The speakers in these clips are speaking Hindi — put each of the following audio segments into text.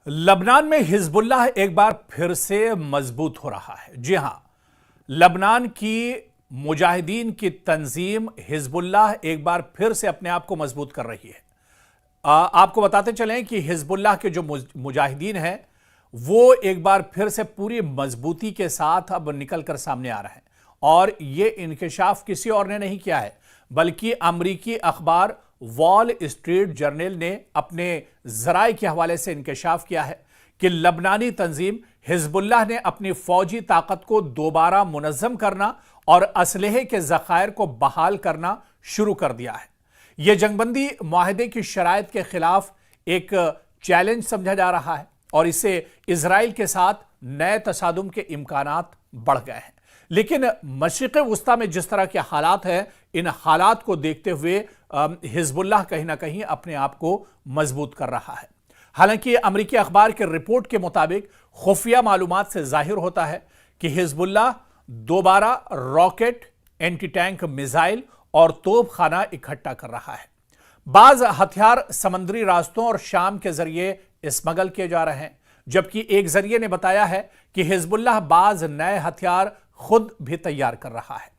लबनान में हिजबुल्लाह एक बार फिर से मजबूत हो रहा है। जी हां, लबनान की मुजाहिदीन की तंजीम हिजबुल्लाह एक बार फिर से अपने आप को मजबूत कर रही है। आपको बताते चलें कि हिजबुल्लाह के जो मुजाहिदीन हैं वो एक बार फिर से पूरी मजबूती के साथ अब निकल कर सामने आ रहे हैं। और ये इंकशाफ किसी और ने नहीं किया है, बल्कि अमरीकी अखबार वॉल स्ट्रीट जर्नल ने अपने जराए के हवाले से इंकशाफ किया है कि लबनानी तंजीम हिजबुल्लाह ने अपनी फौजी ताकत को दोबारा मुनज़्ज़म करना और असलहे के ज़खायर को बहाल करना शुरू कर दिया है। यह जंगबंदी मुआहदे की शराइत के खिलाफ एक चैलेंज समझा जा रहा है और इससे इजराइल के साथ नए तसादुम के इम्कानात बढ़ गए हैं। लेकिन मशरिक़ वुस्ता में जिस तरह के हालात हैं, इन हालात को देखते हुए हिजबुल्लाह कहीं ना कहीं अपने आप को मजबूत कर रहा है। हालांकि अमरीकी अखबार के रिपोर्ट के मुताबिक खुफिया मालूमात से जाहिर होता है कि हिजबुल्लाह दोबारा रॉकेट, एंटी टैंक मिसाइल और तोप खाना इकट्ठा कर रहा है। बाज हथियार समंदरी रास्तों और शाम के जरिए स्मगल किए जा रहे हैं, जबकि एक जरिए ने बताया है कि हिजबुल्लाह बाज नए हथियार खुद भी तैयार कर रहा है।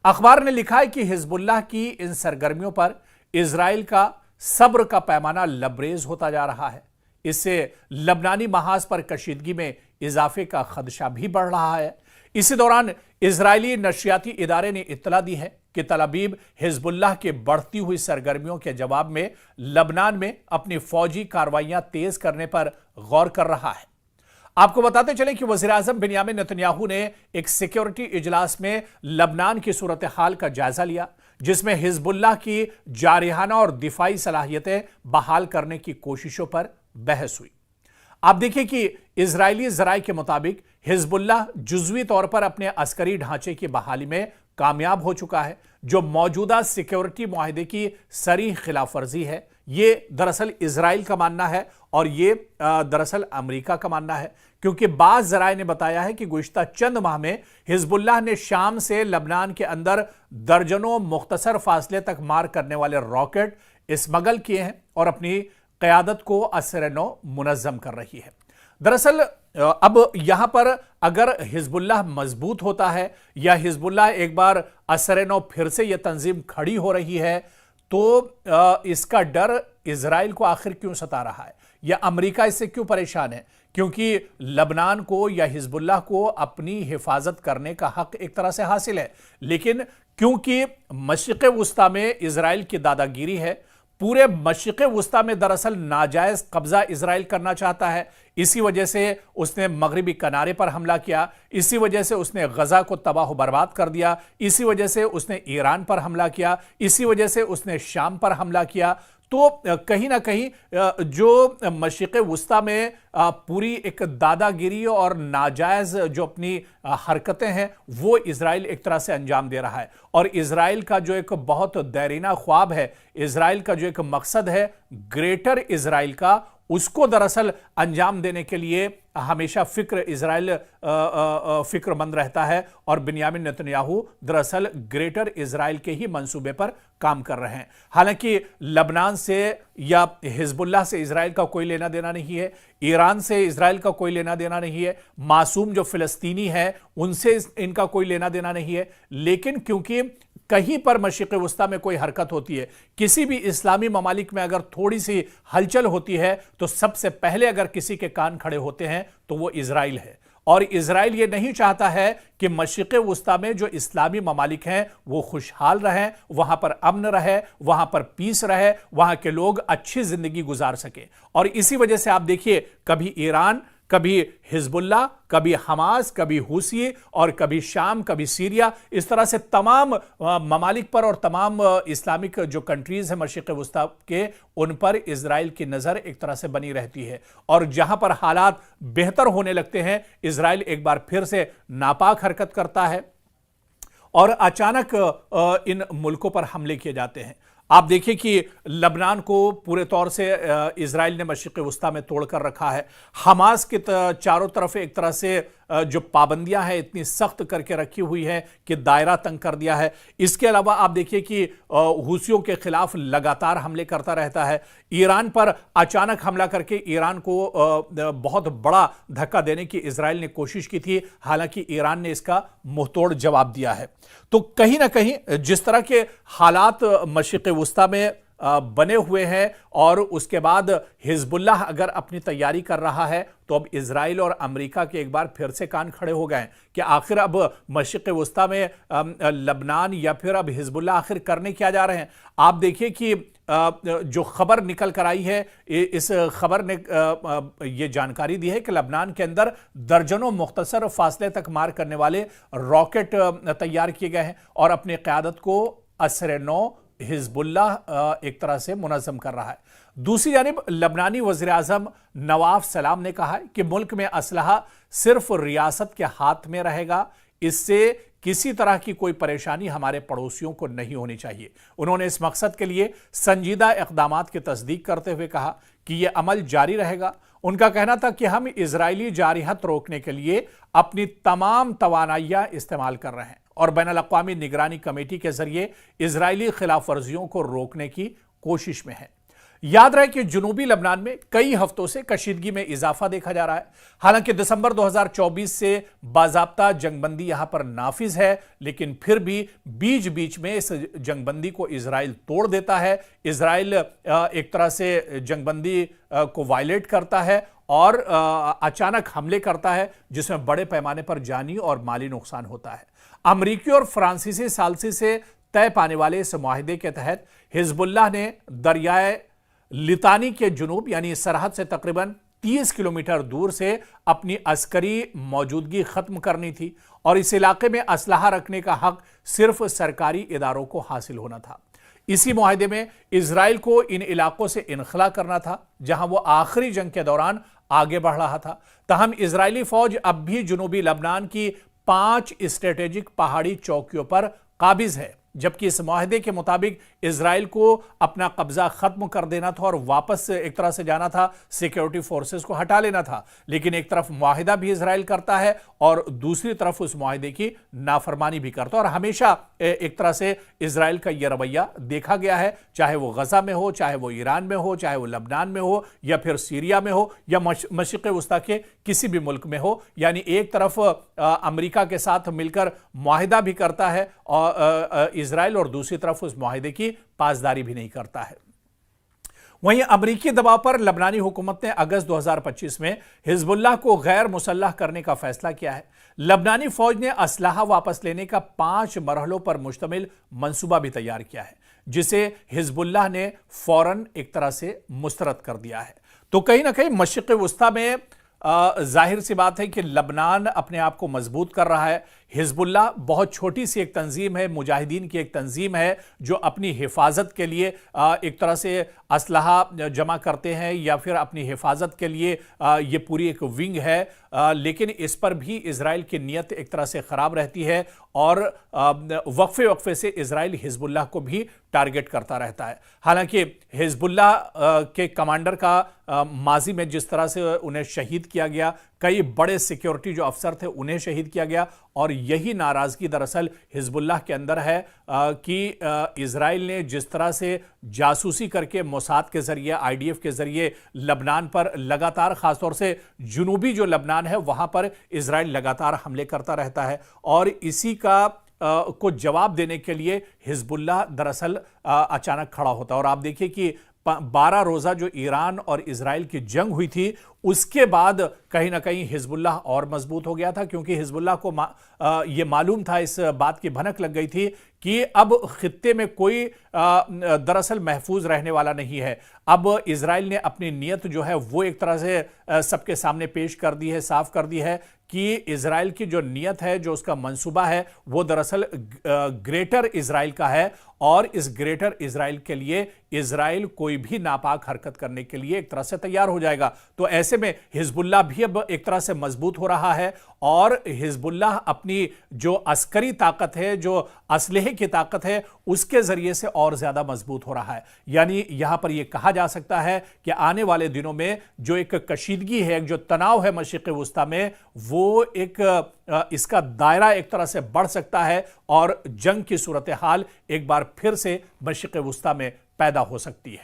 अखबार ने लिखा है कि हिजबुल्लाह की इन सरगर्मियों पर इजराइल का सब्र का पैमाना लबरेज होता जा रहा है। इससे लबनानी महाज पर कशीदगी में इजाफे का खदशा भी बढ़ रहा है। इसी दौरान इजरायली नशियाती इदारे ने इत्तला दी है कि तल अवीव हिजबुल्लाह के बढ़ती हुई सरगर्मियों के जवाब में लबनान में अपनी फौजी कार्रवाइयां तेज करने पर गौर कर रहा है। आपको बताते चलें कि वज़ीर-ए-आज़म बिन्यामिन नेतन्याहू ने एक सिक्योरिटी इजलास में लबनान की सूरत हाल का जायजा लिया, जिसमें हिजबुल्लाह की जारिहाना और दिफाई सलाहियतें बहाल करने की कोशिशों पर बहस हुई। आप देखिए कि इजरायली जराए के मुताबिक हिजबुल्लाह जुज़वी तौर पर अपने अस्करी ढांचे की बहाली में कामयाब हो चुका है, जो मौजूदा सिक्योरिटी मुआहदे की सरीह खिलाफ वर्जी है। ये दरअसल इजराइल का मानना है और ये दरअसल अमेरिका का मानना है, क्योंकि बाज़ ज़राए ने बताया है कि गुज़िश्ता चंद माह में हिजबुल्लाह ने शाम से लबनान के अंदर दर्जनों मुख्तसर फासले तक मार करने वाले रॉकेट स्मगल किए हैं और अपनी क़यादत को असर-ए-नौ मुनज़्ज़म कर रही है। दरअसल अब यहां पर अगर हिजबुल्लाह मजबूत होता है या हिजबुल्लाह एक बार असर-ए-नौ फिर से यह तंजीम खड़ी हो रही है, तो इसका डर इजराइल को आखिर क्यों सता रहा है या अमेरिका इससे क्यों परेशान है? क्योंकि लबनान को या हिजबुल्लाह को अपनी हिफाजत करने का हक एक तरह से हासिल है, लेकिन क्योंकि मशरिक़ वुस्ता में इजराइल की दादागिरी है, पूरे मशरिक़ वुस्ता में दरअसल नाजायज कब्जा इजराइल करना चाहता है। इसी वजह से उसने मगरिबी किनारे पर हमला किया, इसी वजह से उसने गजा को तबाह बर्बाद कर दिया, इसी वजह से उसने ईरान पर हमला किया, इसी वजह से उसने शाम पर हमला किया। तो कहीं ना कहीं जो मशरिक़ वुस्ता में पूरी एक दादागिरी और नाजायज जो अपनी हरकतें हैं वो इजराइल एक तरह से अंजाम दे रहा है। और इजराइल का जो एक बहुत दैरीना ख्वाब है, इजराइल का जो एक मकसद है ग्रेटर इजराइल का, उसको दरअसल अंजाम देने के लिए हमेशा इजराइल फिक्रमंद रहता है और बिन्यामिन नेतन्याहू दरअसल ग्रेटर इजराइल के ही मंसूबे पर काम कर रहे हैं। हालांकि लबनान से या हिजबुल्लाह से इजराइल का कोई लेना देना नहीं है, ईरान से इजराइल का कोई लेना देना नहीं है, मासूम जो फिलिस्तीनी है उनसे इनका कोई लेना देना नहीं है। लेकिन क्योंकि कहीं पर मशरिक़ वुस्ता में कोई हरकत होती है, किसी भी इस्लामी ममालिक में अगर थोड़ी सी हलचल होती है, तो सबसे पहले अगर किसी के कान खड़े होते हैं तो वो इजराइल है। और इजराइल ये नहीं चाहता है कि मशरिक़ वुस्ता में जो इस्लामी ममालिक हैं वो खुशहाल रहें, वहां पर अमन रहे, वहां पर पीस रहे, वहां के लोग अच्छी जिंदगी गुजार सके। और इसी वजह से आप देखिए, कभी ईरान, कभी हिजबुल्लाह, कभी हमास, कभी हुसी और कभी शाम, कभी सीरिया, इस तरह से तमाम ममालिक पर और तमाम इस्लामिक जो कंट्रीज हैं मशरिक़ वुस्ता के, उन पर इजराइल की नज़र एक तरह से बनी रहती है। और जहां पर हालात बेहतर होने लगते हैं, इजराइल एक बार फिर से नापाक हरकत करता है और अचानक इन मुल्कों पर हमले किए जाते हैं। आप देखिए कि लबनान को पूरे तौर से इजराइल ने मशरिक़ वस्ता में तोड़कर रखा है। हमास के चारों तरफ एक तरह से जो पाबंदियां हैं इतनी सख्त करके रखी हुई है कि दायरा तंग कर दिया है। इसके अलावा आप देखिए कि हुसियों के खिलाफ लगातार हमले करता रहता है। ईरान पर अचानक हमला करके ईरान को बहुत बड़ा धक्का देने की इजराइल ने कोशिश की थी, हालांकि ईरान ने इसका मुंहतोड़ जवाब दिया है। तो कहीं ना कहीं जिस तरह के हालात मशरिक़ वस्ता में बने हुए हैं और उसके बाद हिजबुल्लाह अगर अपनी तैयारी कर रहा है, तो अब इजराइल और अमेरिका के एक बार फिर से कान खड़े हो गए कि आखिर अब मशरिक़ वस्ता में लबनान या फिर अब हिजबुल्लाह आखिर करने क्या जा रहे हैं। आप देखिए कि जो खबर निकल कर आई है, इस खबर ने ये जानकारी दी है कि लबनान के अंदर दर्जनों मुख्तसर फासले तक मार करने वाले रॉकेट तैयार किए गए हैं और अपनी क़यादत को असर-ए-नौ हिजबुल्लाह एक तरह से मुनज़्ज़म कर रहा है। दूसरी जानिब लबनानी वज़ीर-ए-आज़म नवाफ सलाम ने कहा है कि मुल्क में असलहा सिर्फ रियासत के हाथ में रहेगा, इससे किसी तरह की कोई परेशानी हमारे पड़ोसियों को नहीं होनी चाहिए। उन्होंने इस मकसद के लिए संजीदा इक़दामात की तस्दीक करते हुए कहा कि यह अमल जारी रहेगा। उनका कहना था कि हम इजरायली जारिहत रोकने के लिए अपनी तमाम तवानाइयां इस्तेमाल कर रहे हैं और बैनुल-अक़वामी निगरानी कमेटी के जरिए इजरायली खिलाफ वर्जियों को रोकने की कोशिश में है। याद रहे कि जुनूबी लबनान में कई हफ्तों से कशीदगी में इजाफा देखा जा रहा है। हालांकि दिसंबर 2024 से बाज़ाब्ता जंगबंदी यहां पर नाफिज है, लेकिन फिर भी बीच बीच में इस जंगबंदी को इजराइल तोड़ देता है। इजराइल एक तरह से जंगबंदी को वायलेट करता है और अचानक हमले करता है, जिसमें बड़े पैमाने पर जानी और माली नुकसान होता है। अमरीकी और फ्रांसीसी सालसी से तय पाने वाले इस मुआहिदे के तहत हिजबुल्लाह ने दरियाए लितानी के जुनूब यानी सरहद से तकरीबन 30 किलोमीटर दूर से अपनी अस्करी मौजूदगी खत्म करनी थी और इस इलाके में असलहा रखने का हक सिर्फ सरकारी इदारों को हासिल होना था। इसी मुआहिदे में इजराइल को इन इलाकों से इनखला करना था जहां वो आखिरी जंग के दौरान आगे बढ़ रहा था। तहम इजरायली फौज अब भी जुनूबी लबनान की 5 स्ट्रेटेजिक पहाड़ी चौकियों पर काबिज है, जबकि इस मुआहिदे के मुताबिक इजराइल को अपना कब्जा खत्म कर देना था और वापस एक तरह से जाना था, सिक्योरिटी फोर्सेस को हटा लेना था। लेकिन एक तरफ मुआहिदा भी इजराइल करता है और दूसरी तरफ उस मुआहिदे की नाफरमानी भी करता है और हमेशा एक तरह से इजराइल का यह रवैया देखा गया है, चाहे वो गजा में हो, चाहे वो ईरान में हो, चाहे वो लबनान में हो या फिर सीरिया में हो या मशरिक़ वस्ता के किसी भी मुल्क में हो। यानी एक तरफ अमेरिका के साथ मिलकर मुआहिदा भी करता है और इजराइल और दूसरी तरफ उस मुआहिदे की पासदारी भी नहीं करता है। वहीं अमरीकी दबाव पर लबनानी हुकूमत ने अगस्त 2025 में हिजबुल्लाह को गैर मुसल्लह करने का फैसला किया है। लबनानी फौज ने असलहा वापस लेने का 5 मरहलों पर मुश्तमिल मंसूबा भी तैयार किया है, जिसे हिजबुल्लाह ने फौरन एक तरह से मुस्तरद कर दिया है। तो कहीं ना कहीं मशरिक़ वस्ता में जाहिर सी बात है कि लबनान अपने आप को मजबूत कर रहा है। हिजबुल्लाह बहुत छोटी सी एक तंजीम है, मुजाहिदीन की एक तंजीम है जो अपनी हिफाजत के लिए एक तरह से असलहा जमा करते हैं या फिर अपनी हिफाजत के लिए ये पूरी एक विंग है। लेकिन इस पर भी इजराइल की नीयत एक तरह से ख़राब रहती है और वक्फे वक्फे से इजराइल हिजबुल्लाह को भी टारगेट करता रहता है। हालांकि हिजबुल्लाह के कमांडर का माजी में जिस तरह से उन्हें शहीद किया गया, कई बड़े सिक्योरिटी जो अफसर थे उन्हें शहीद किया गया और यही नाराज़गी दरअसल हिजबुल्लाह के अंदर है कि इजराइल ने जिस तरह से जासूसी करके मोसाद के ज़रिए, आईडीएफ के ज़रिए लबनान पर लगातार, ख़ासतौर से जुनूबी जो लबनान है वहाँ पर इजराइल लगातार हमले करता रहता है और इसी का को जवाब देने के लिए हिजबुल्लाह दरअसल अचानक खड़ा होता है। और आप देखिए कि 12 रोज़ा जो ईरान और इजराइल की जंग हुई थी, उसके बाद कहीं ना कहीं हिजबुल्लाह और मजबूत हो गया था, क्योंकि हिजबुल्लाह को ये मालूम था, इस बात की भनक लग गई थी कि अब खित्ते में कोई दरअसल महफूज रहने वाला नहीं है। अब इजराइल ने अपनी नीयत जो है वो एक तरह से सबके सामने पेश कर दी है, साफ कर दी है कि इजराइल की जो नीयत है, जो उसका मंसूबा है, वो दरअसल ग्रेटर इजराइल का है और इस ग्रेटर इजराइल के लिए इजराइल कोई भी नापाक हरकत करने के लिए एक तरह से तैयार हो जाएगा। तो ऐसे में हिजबुल्लाह भी अब एक तरह से मजबूत हो रहा है और हिजबुल्लाह अपनी जो अस्करी ताकत है, जो असलहे की ताकत है, उसके जरिए से और ज्यादा मजबूत हो रहा है। यानी यहां पर यह कहा जा सकता है कि आने वाले दिनों में जो एक कशीदगी है, जो तनाव है मशरिक़ वुस्ता में, वो एक इसका दायरा एक तरह से बढ़ सकता है और जंग की सूरत हाल एक बार फिर से मशरिक़ वुस्ता में पैदा हो सकती है।